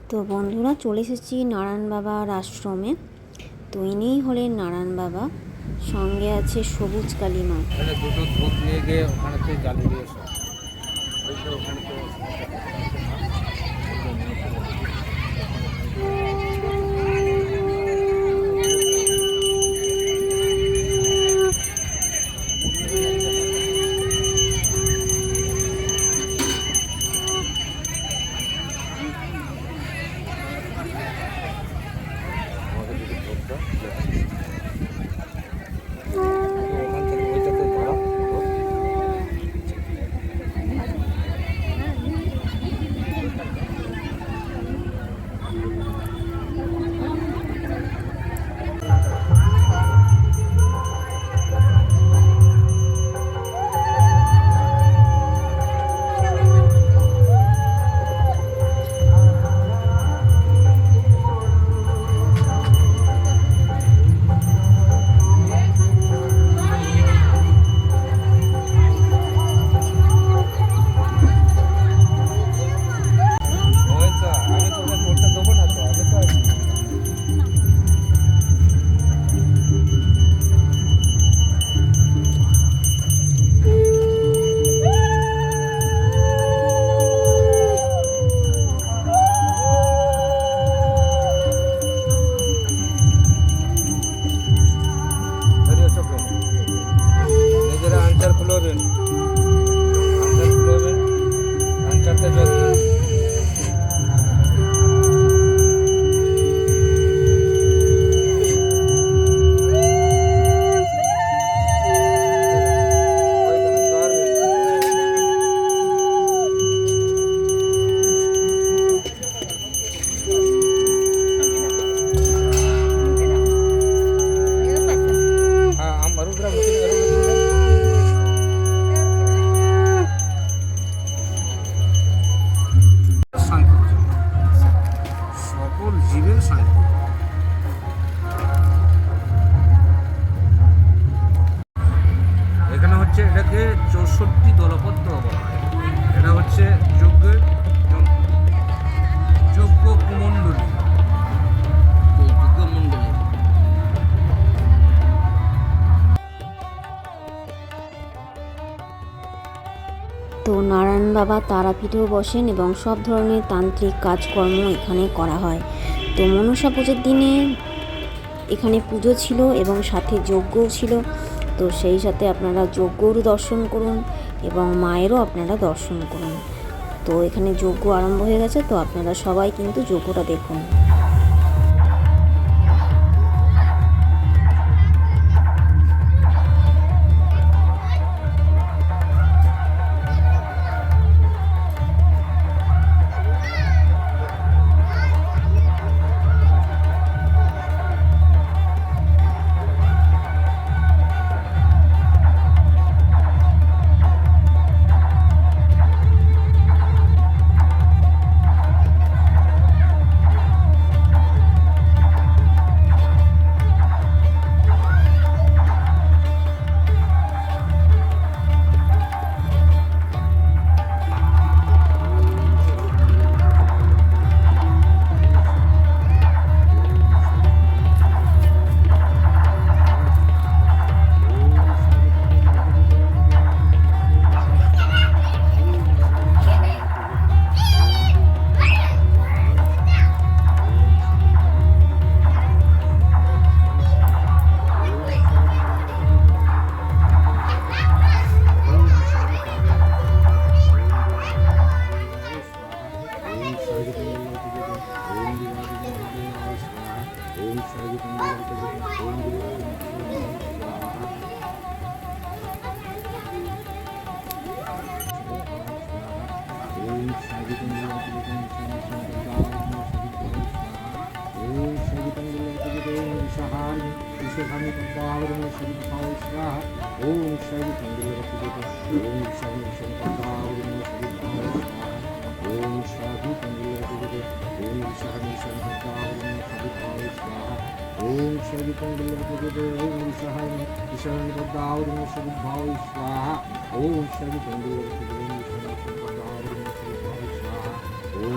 তো বন্ধুরা, চলে এসেছি নারায়ণ বাবার আশ্রমে। তো ইনিই হলেন নারায়ণ বাবা, সঙ্গে আছে সবুজ কালী মা। দুটো ধূপ নিয়ে গিয়ে ওখানে থেকে জ্বালিয়ে দিয়ে এসো। ওখানে তো নিজেরা আনসার খুলবেন, আনসারটা যত্ন সকল জীবের শান্তি। এখানে হচ্ছে এটাকে 64 দলপদ্র বলা হয়। এটা হচ্ছে যজ্ঞের যজ্ঞ কুমণ্ডলী। তো নারায়ণ বাবা তারাপীঠেও বসেন এবং সব ধরনের তান্ত্রিক কাজকর্ম এখানে করা হয়। তো মনসা পুজোর দিনে এখানে পুজো ছিল এবং সাথে যজ্ঞও ছিল। তো সেই সাথে আপনারা যজ্ঞর দর্শন করুন এবং মায়েরও আপনারা দর্শন করুন। তো এখানে যজ্ঞ আরম্ভ হয়ে গেছে, তো আপনারা সবাই কিন্তু যজ্ঞটা দেখুন। ओम शरदिकंडलपतिदेव सहाय ईशान पदावरम सद्भाव स्वाहा ओम शरदिकंडलपतिदेव ईशान पदावरम सद्भाव स्वाहा ओम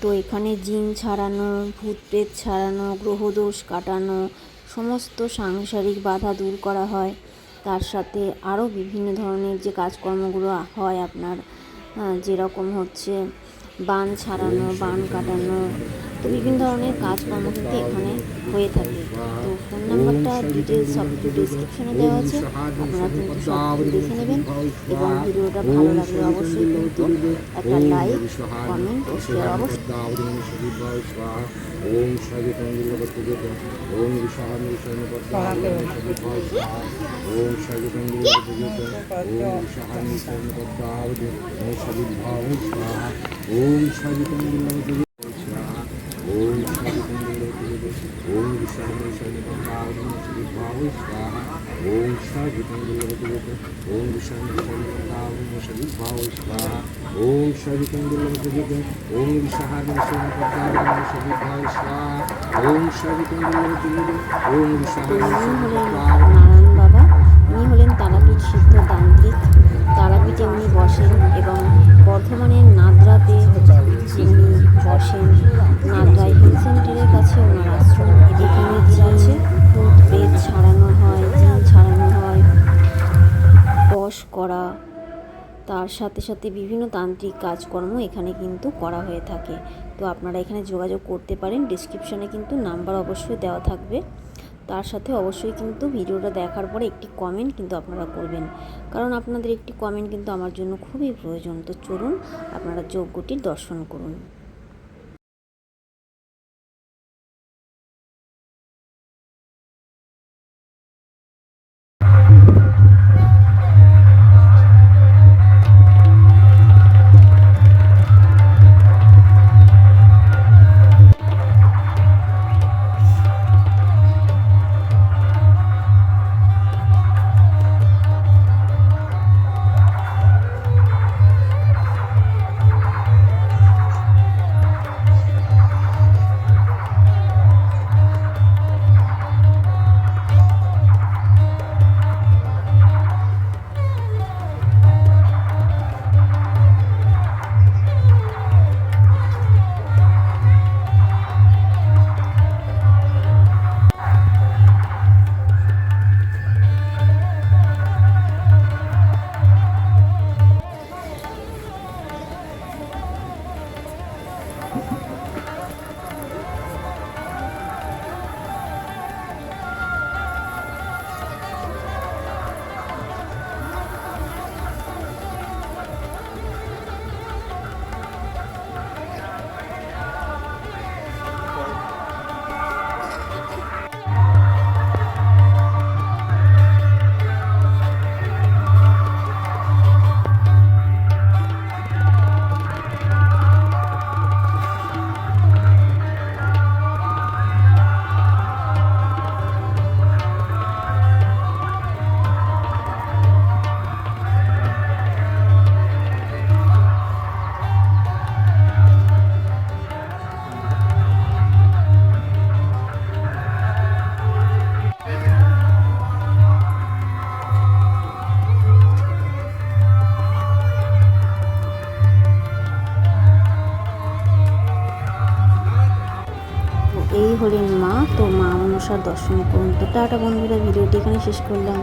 তো এখানে জিন ছাড়ানো, ভূত প্রেত ছাড়ানো, গ্রহদোষ কাটানো, সমস্ত সাংসারিক বাধা দূর করা হয়। তার সাথে আরও বিভিন্ন ধরনের যে কাজকর্মগুলো হয় আপনার, যেরকম হচ্ছে বান ছাড়ানো, বান কাটানো, তো বিভিন্ন ধরনের কাজকর্ম কিন্তু এখানে হয়ে থাকে। তো ফোন নাম্বারটা ডিটেলস সব কিছু ডিসক্রিপশানে দেওয়া আছে, আপনারা কিন্তু সব কিছু দেখে নেবেন। এবং ভিডিওটা ভালো লাগলে অবশ্যই কিন্তু একটা লাইক, কমেন্ট ও শেয়ার অবশ্যই। ओम शादी कंगुल ओम विशाल ओम शादी कंगुल ओम विशाल ओम शादी भाव स्वाहा ओम शादी कंगुल ओम शादी कंगुल ओम विशाल भाव स्वाहा ओम शादी कंगुल ओम विशाल भाव स्वाहा ओम शादी कंगुल ओम विशाल भाव स्वाहा ओम शादी कंगुल ओम विशाल তো ইনি হলেন নারায়ণ বাবা, ইনি হলেন তারাপীঠ সিদ্ধ তান্ত্রিক। তারাপীঠে উনি বসেন এবং বর্ধমানের নাদরাতে উনি বসেন। নাদরাই হেলথ সেন্টারের কাছে ওনার আশ্রম। এখানে কি আছে, ভূত প্রেত ছাড়ানো হয়, জিন ছাড়ানো হয়, বশ করা, তার সাথে সাথে বিভিন্ন তান্ত্রিক কাজকর্ম এখানে কিন্তু করা হয়ে থাকে। তো আপনারা এখানে যোগাযোগ করতে পারেন, ডিসক্রিপশানে কিন্তু নাম্বার অবশ্যই দেওয়া থাকবে। তার সাথে অবশ্যই কিন্তু ভিডিওটা দেখার পরে একটি কমেন্ট কিন্তু আপনারা করবেন, কারণ আপনাদের একটি কমেন্ট কিন্তু আমার জন্য খুবই প্রয়োজন। তো চলুন আপনারা যজ্ঞটির দর্শন করুন। এই হলেন মা। তো মা মনসার দর্শন করুন। তো টাটা বন্ধুরা, ভিডিওটি এখানে শেষ করলাম।